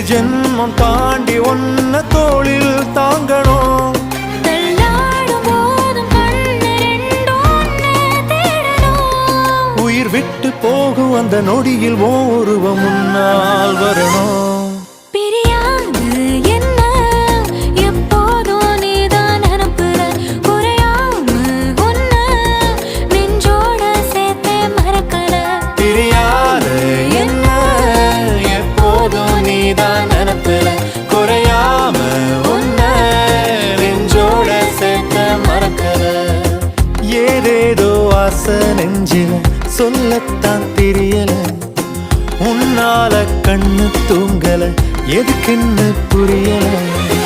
ஜென்மம் தாண்டி ஒன்ன தோளில் தாங்கணும். உயிர் விட்டு போகும் அந்த நொடியில் ஓருவம் முன்னால் வரணும். ஏதேதோ ஆசை நெஞ்சில சொல்லத்தான் தெரியல, உன்னால கண்ணு தூங்கல, எதுக்குன்னு புரியல.